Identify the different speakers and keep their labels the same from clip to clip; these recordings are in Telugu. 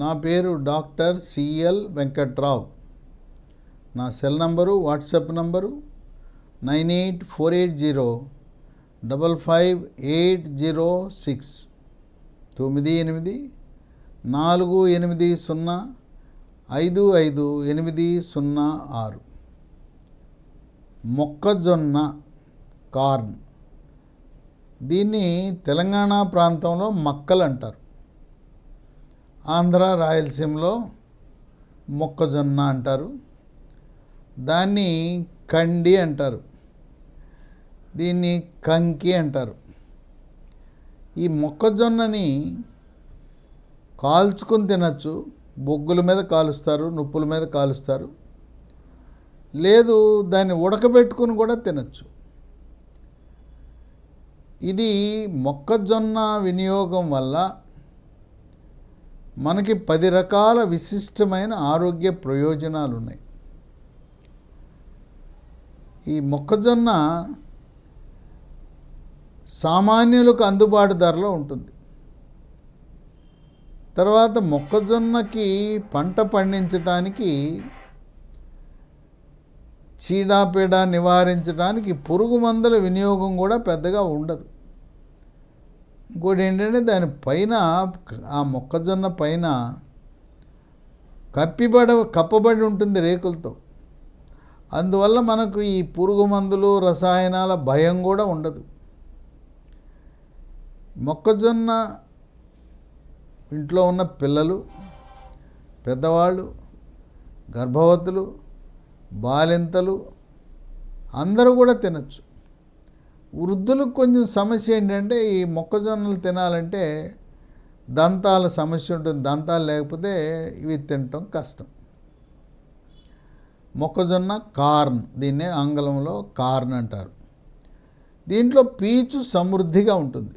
Speaker 1: నా పేరు డాక్టర్ సిఎల్ వెంకట్రావు. నా సెల్ నంబరు, వాట్సాప్ నంబరు 9848055806 9848055806. మొక్కజొన్న, కార్న్. దీన్ని తెలంగాణ ప్రాంతంలో మక్కలు అంటారు. ఆంధ్ర, రాయలసీమలో మొక్కజొన్న అంటారు. దాన్ని కండి అంటారు, దీన్ని కంకి అంటారు. ఈ మొక్కజొన్నని కాల్చుకుని తినచ్చు. బొగ్గుల మీద కాలుస్తారు, నుప్పుల మీద కాలుస్తారు. లేదు, దాన్ని ఉడకబెట్టుకుని కూడా తినచ్చు. ఇది మొక్కజొన్న వినియోగం వల్ల మనకి 10 రకాల విశిష్టమైన ఆరోగ్య ప్రయోజనాలు ఉన్నాయి. ఈ మొక్కజొన్న సామాన్యులకు అందుబాటు ధరలో ఉంటుంది. తర్వాత మొక్కజొన్నకి పంట పండించడానికి, చీడపీడ నివారించడానికి పురుగు మందుల వినియోగం కూడా పెద్దగా ఉండదు. ఇంకోటి ఏంటంటే, దానిపైన, ఆ మొక్కజొన్న పైన కప్పబడి ఉంటుంది రేకులతో. అందువల్ల మనకు ఈ పురుగు మందులు, రసాయనాల భయం కూడా ఉండదు. మొక్కజొన్న ఇంట్లో ఉన్న పిల్లలు, పెద్దవాళ్ళు, గర్భవతులు, బాలింతలు అందరూ కూడా తినచ్చు. వృద్ధులకు కొంచెం సమస్య ఏంటంటే, ఈ మొక్కజొన్నలు తినాలంటే దంతాల సమస్య ఉంటుంది. దంతాలు లేకపోతే ఇవి తినటం కష్టం. మొక్కజొన్న కార్న్, దీన్నే ఆంగ్లంలో కార్న్ అంటారు. దీంట్లో పీచు సమృద్ధిగా ఉంటుంది.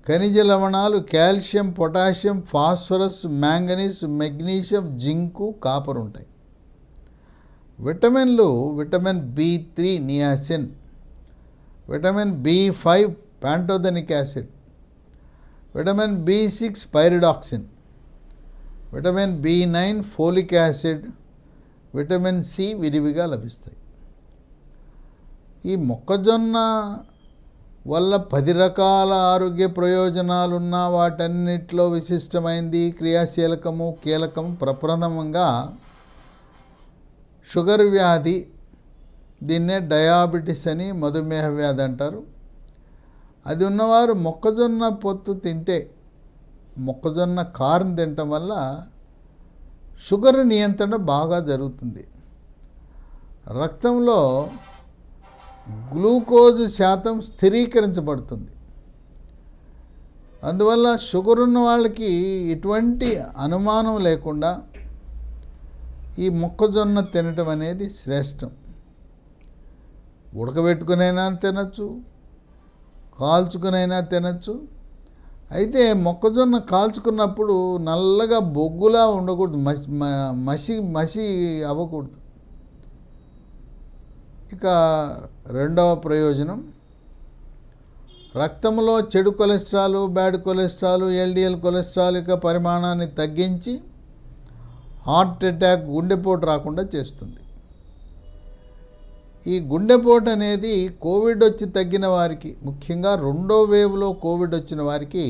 Speaker 1: ఖనిజ లవణాలు, calcium, potassium, phosphorus, manganese, magnesium, zinc, copper ఉంటాయి. విటమిన్లు: vitamin B3 niacin, vitamin B5 pantothenic acid, vitamin B6 pyridoxine, vitamin B9 folic acid, vitamin C విరివిగా లభిస్తాయి. ఈ మొక్కజొన్న వల్ల 10 రకాల ఆరోగ్య ప్రయోజనాలున్న వాటన్నిటిలో విశిష్టమైంది, క్రియాశీలకము, కీలకం, ప్రప్రథమంగా షుగర్ వ్యాధి, దీన్నే డయాబెటిస్ అని, మధుమేహ వ్యాధి అంటారు. అది ఉన్నవారు మొక్కజొన్న పొత్తు తింటే, మొక్కజొన్న కార్న్ తినటం వల్ల షుగర్ నియంత్రణ బాగా జరుగుతుంది. రక్తంలో గ్లూకోజ్ శాతం స్థిరీకరించబడుతుంది. అందువల్ల షుగర్ ఉన్న వాళ్ళకి ఎటువంటి అనుమానం లేకుండా ఈ మొక్కజొన్న తినటం అనేది శ్రేష్టం. ఉడకబెట్టుకునైనా తినచ్చు, కాల్చుకునైనా తినచ్చు. అయితే మొక్కజొన్న కాల్చుకున్నప్పుడు నల్లగా బొగ్గులా ఉండకూడదు, మసి అవ్వకూడదు. ఇక రెండవ ప్రయోజనం, రక్తంలో చెడు cholesterol, bad cholesterol, LDL cholesterol యొక్క పరిమాణాన్ని తగ్గించి హార్ట్ అటాక్, గుండెపోటు రాకుండా చేస్తుంది. ఈ గుండెపోటు అనేది కోవిడ్ వచ్చి తగ్గిన వారికి, ముఖ్యంగా 2వ వేవ్లో కోవిడ్ వచ్చిన వారికి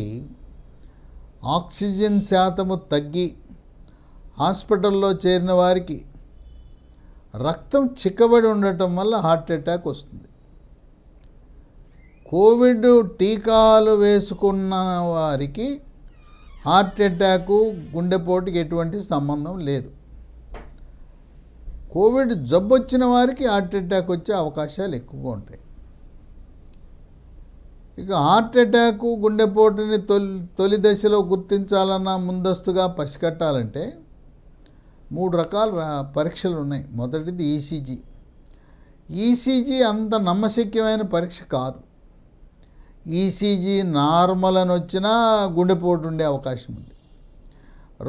Speaker 1: ఆక్సిజన్ శాతము తగ్గి హాస్పిటల్లో చేరిన వారికి రక్తం చిక్కబడి ఉండటం వల్ల హార్ట్ అటాక్ వస్తుంది. కోవిడ్ టీకాలు వేసుకున్న వారికి హార్ట్ అటాకు, గుండెపోటుకి ఎటువంటి సంబంధం లేదు. కోవిడ్ జబ్బు వచ్చిన వారికి హార్ట్ అటాక్ వచ్చే అవకాశాలు ఎక్కువగా ఉంటాయి. ఇక హార్ట్ అటాకు, గుండెపోటుని తొలి దశలో గుర్తించాలన్నా, ముందస్తుగా పసిగట్టాలంటే 3 రకాల పరీక్షలు ఉన్నాయి. మొదటిది ఈసీజీ. ఈసీజీ అంత నమ్మశక్యమైన పరీక్ష కాదు. ఈసీజీ నార్మల్ అని వచ్చినా గుండెపోటు ఉండే అవకాశం ఉంది.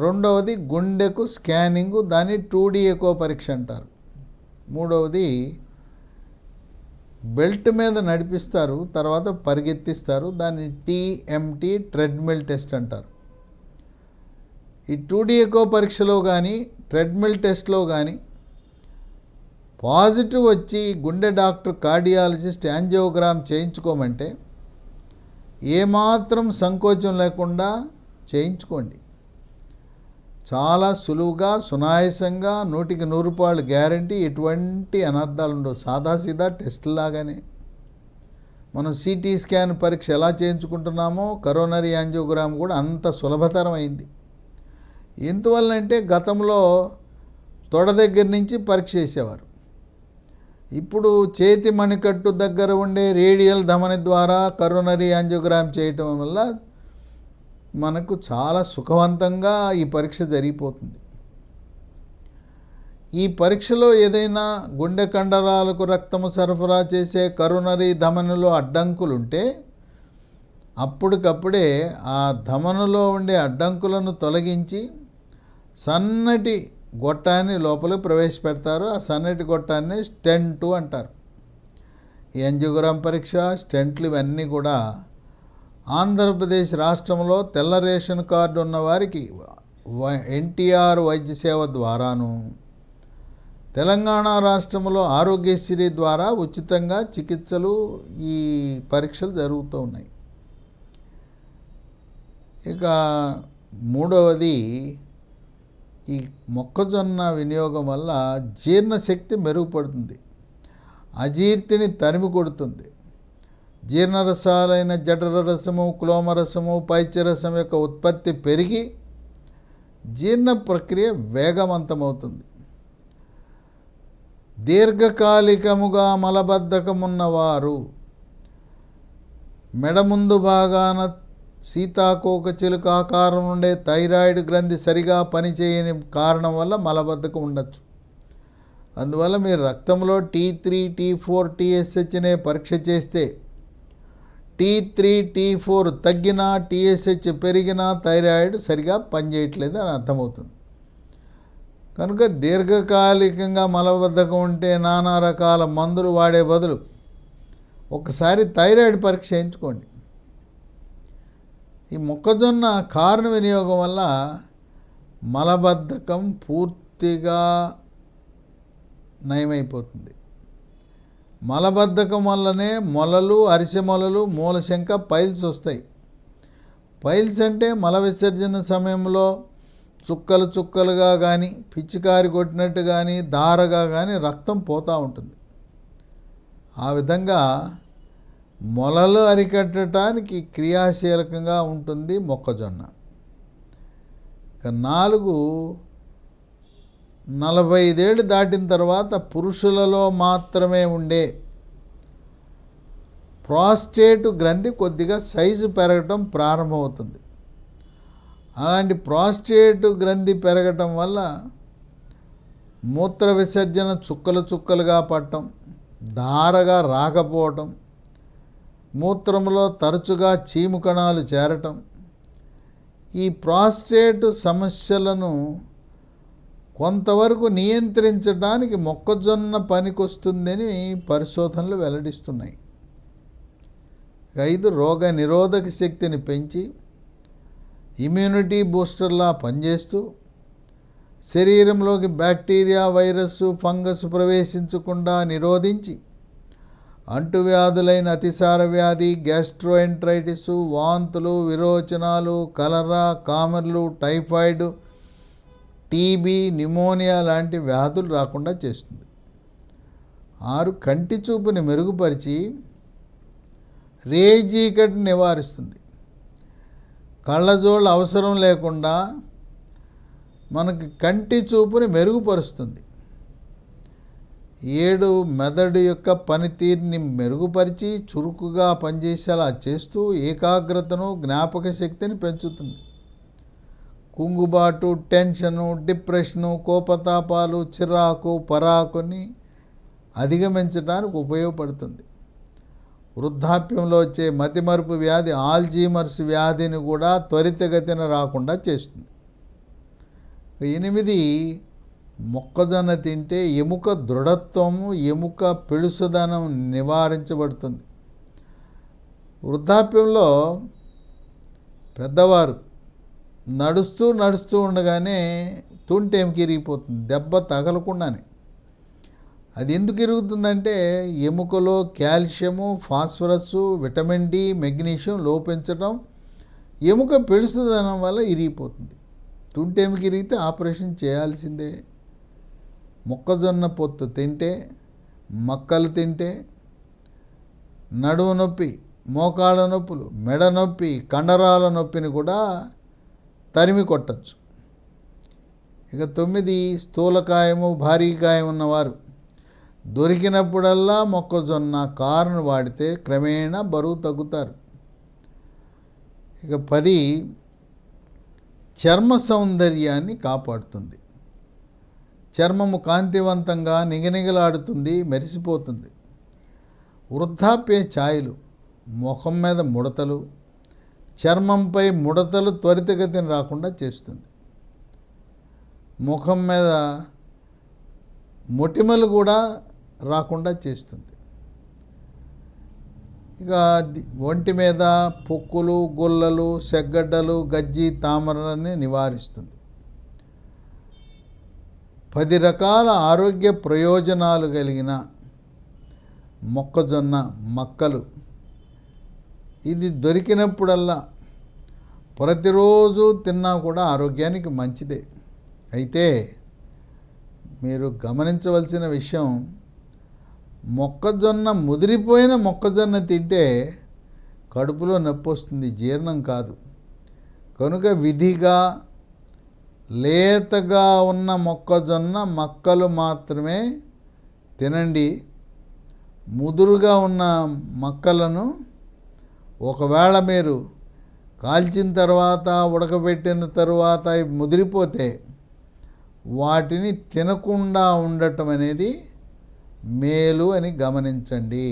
Speaker 1: రెండవది గుండెకు స్కానింగు, దాన్ని 2D ఎకో పరీక్ష అంటారు. మూడవది బెల్ట్ మీద నడిపిస్తారు, తర్వాత పరిగెత్తిస్తారు, దాన్ని TMT ట్రెడ్మిల్ టెస్ట్ అంటారు. ఈ 2D ఎకో పరీక్షలో కానీ ట్రెడ్మిల్ టెస్ట్లో కానీ పాజిటివ్ వచ్చి గుండె డాక్టర్ కార్డియాలజిస్ట్ యాంజియోగ్రామ్ చేయించుకోమంటే ఏమాత్రం సంకోచం లేకుండా చేయించుకోండి. చాలా సులువుగా, సునాయాసంగా, 100కి 100 గ్యారంటీ, ఎటువంటి అనర్థాలు ఉండవు. సాదాసీదా టెస్టులాగానే మనం సిటీ స్కాన్ పరీక్ష ఎలా చేయించుకుంటున్నామో కరోనరీ యాంజియోగ్రామ్ కూడా అంత సులభతరం అయింది. ఎందువల్లంటే గతంలో తొడ దగ్గర నుంచి పరీక్ష చేసేవారు. ఇప్పుడు చేతి మణికట్టు దగ్గర ఉండే రేడియల్ ధమని ద్వారా కరోనరీ యాంజియోగ్రామ్ చేయటం వల్ల మనకు చాలా సుఖవంతంగా ఈ పరీక్ష జరిగిపోతుంది. ఈ పరీక్షలో ఏదైనా గుండె కండరాలకు రక్తము సరఫరా చేసే కరోనరీ ధమనిలో అడ్డంకులుంటే అప్పటికప్పుడే ఆ ధమనులో ఉండే అడ్డంకులను తొలగించి సన్నటి గొట్టాన్ని లోపలికి ప్రవేశపెడతారు. ఆ సన్నటి గొట్టాన్ని స్టెంటు అంటారు. ఈ యాంజియోగ్రామ్ పరీక్ష, స్టెంట్లు ఇవన్నీ కూడా ఆంధ్రప్రదేశ్ రాష్ట్రంలో తెల్ల రేషన్ కార్డు ఉన్న వారికి ఎన్టీఆర్ వైద్య సేవ ద్వారాను, తెలంగాణ రాష్ట్రంలో ఆరోగ్యశ్రీ ద్వారా ఉచితంగా చికిత్సలు, ఈ పరీక్షలు జరుగుతూ ఉన్నాయి. ఇక మూడవది, ఈ మొక్కజొన్న వినియోగం వల్ల జీర్ణశక్తి మెరుగుపడుతుంది, అజీర్తిని తరిమి కొడుతుంది. జీర్ణరసాలైన జఠర రసము, క్లోమరసము, పైత్యరసం యొక్క ఉత్పత్తి పెరిగి జీర్ణ ప్రక్రియ వేగవంతమవుతుంది. దీర్ఘకాలికముగా మలబద్ధకమున్నవారు మెడ ముందు భాగాన సీతాకోక చిలుక ఆకారం ఉండే థైరాయిడ్ గ్రంథి సరిగా పనిచేయని కారణం వల్ల మలబద్ధకం ఉండొచ్చు. అందువల్ల మీరు రక్తంలో T3, T4, TSH అనే పరీక్ష చేస్తే T3, T4 తగ్గినా, TSH పెరిగినా థైరాయిడ్ సరిగా పనిచేయట్లేదు అని అర్థమవుతుంది. కనుక దీర్ఘకాలికంగా మలబద్ధకం ఉంటే నానా రకాల మందులు వాడే బదులు ఒకసారి థైరాయిడ్ పరీక్ష చేయించుకోండి. ఈ మొక్కజొన్న కారణ వినియోగం వల్ల మలబద్ధకం పూర్తిగా నయమైపోతుంది. మలబద్ధకం వల్లనే మొలలు, అరిసె మొలలు, మూలశంక, పైల్స్ వస్తాయి. పైల్స్ అంటే మల విసర్జన సమయంలో చుక్కలు చుక్కలుగా కానీ, పిచ్చికారి కొట్టినట్టు కానీ, ధారగా కానీ రక్తం పోతూ ఉంటుంది. ఆ విధంగా మొలలు అరికట్టడానికి క్రియాశీలకంగా ఉంటుంది మొక్కజొన్న. ఇక 4, 45 ఏళ్ళు దాటిన తర్వాత పురుషులలో మాత్రమే ఉండే ప్రాస్టేట్ గ్రంథి కొద్దిగా సైజు పెరగటం ప్రారంభమవుతుంది. అలాంటి ప్రాస్టేట్ గ్రంథి పెరగటం వల్ల మూత్ర విసర్జన చుక్కలు చుక్కలుగా పడటం, ధారగా రాకపోవటం, మూత్రంలో తరచుగా చీము కణాలు చేరటం, ఈ ప్రాస్టేట్ సమస్యలను కొంతవరకు నియంత్రించడానికి మొక్కజొన్న పనికొస్తుందని పరిశోధనలు వెల్లడిస్తున్నాయి. 5, రోగ నిరోధక శక్తిని పెంచి ఇమ్యూనిటీ బూస్టర్లా పనిచేస్తూ శరీరంలోకి బ్యాక్టీరియా, వైరస్, ఫంగస్ ప్రవేశించకుండా నిరోధించి అంటువ్యాధులైన అతిసార వ్యాధి, గ్యాస్ట్రోఎంట్రైటిస్, వాంతులు, విరోచనాలు, కలరా, కామెర్లు, టైఫాయిడ్, టీబీ, న్యూమోనియా లాంటి వ్యాధులు రాకుండా చేస్తుంది. 6, కంటి చూపుని మెరుగుపరిచి రేజీకటిని నివారిస్తుంది. కళ్ళజోళ్ళు అవసరం లేకుండా మనకి కంటి చూపుని మెరుగుపరుస్తుంది. 7, మెదడు యొక్క పనితీరుని మెరుగుపరిచి చురుకుగా పనిచేసేలా చేస్తూ ఏకాగ్రతను, జ్ఞాపక శక్తిని పెంచుతుంది. కుంగుబాటు, టెన్షను, డిప్రెషను, కోపతాపాలు, చిరాకు, పరాకుని అధిగమించడానికి ఉపయోగపడుతుంది. వృద్ధాప్యంలో వచ్చే మతిమరుపు వ్యాధి, ఆల్జీమర్స్ వ్యాధిని కూడా త్వరితగతిన రాకుండా చేస్తుంది. 8, మొక్కజొన్న తింటే ఎముక దృఢత్వము, ఎముక పెళుసుదనం నివారించబడుతుంది. వృద్ధాప్యంలో పెద్దవారు నడుస్తూ నడుస్తూ ఉండగానే తుంటెముక ఇరిగిపోతుంది, దెబ్బ తగలకుండానే. అది ఎందుకు ఇరుగుతుందంటే ఎముకలో calcium, phosphorus, vitamin D, magnesium లోపించడం, ఎముక పెళుసుదనం వల్ల ఇరిగిపోతుంది. తుంటెముక ఇరిగితే ఆపరేషన్ చేయాల్సిందే. మొక్కజొన్న పొత్తు తింటే, మక్కలు తింటే నడుము నొప్పి, మోకాళ్ళ నొప్పులు, మెడ నొప్పి, కండరాల నొప్పిని కూడా తరిమి కొట్టచ్చు. ఇక 9, స్థూలకాయము, భారీకాయం ఉన్నవారు దొరికినప్పుడల్లా మొక్కజొన్న కారును వాడితే క్రమేణా బరువు తగ్గుతారు. ఇక 10, చర్మ సౌందర్యాన్ని కాపాడుతుంది. చర్మము కాంతివంతంగా నిగనిగలాడుతుంది, మెరిసిపోతుంది. వృద్ధాప్య ఛాయలు, ముఖం మీద ముడతలు, చర్మంపై ముడతలు త్వరితగతిని రాకుండా చేస్తుంది. ముఖం మీద మొటిమలు కూడా రాకుండా చేస్తుంది. ఇక ఒంటి మీద పొక్కులు, గుల్లలు, సెగ్గడ్డలు, గజ్జి, తామరని నివారిస్తుంది. 10 రకాల ఆరోగ్య ప్రయోజనాలు కలిగిన మొక్కజొన్న మక్కలు ఇది దొరికినప్పుడల్లా ప్రతిరోజు తిన్నా కూడా ఆరోగ్యానికి మంచిదే. అయితే మీరు గమనించవలసిన విషయం, మొక్కజొన్న ముదిరిపోయిన మొక్కజొన్న తింటే కడుపులో నొప్పి వస్తుంది, జీర్ణం కాదు. కనుక విధిగా లేతగా ఉన్న మొక్కజొన్న మక్కలు మాత్రమే తినండి. ముదురుగా ఉన్న మక్కలను ఒకవేళ మీరు కాల్చిన తర్వాత, ఉడకబెట్టిన తర్వాత ముదిరిపోతే వాటిని తినకుండా ఉండటం అనేది మేలు అని గమనించండి.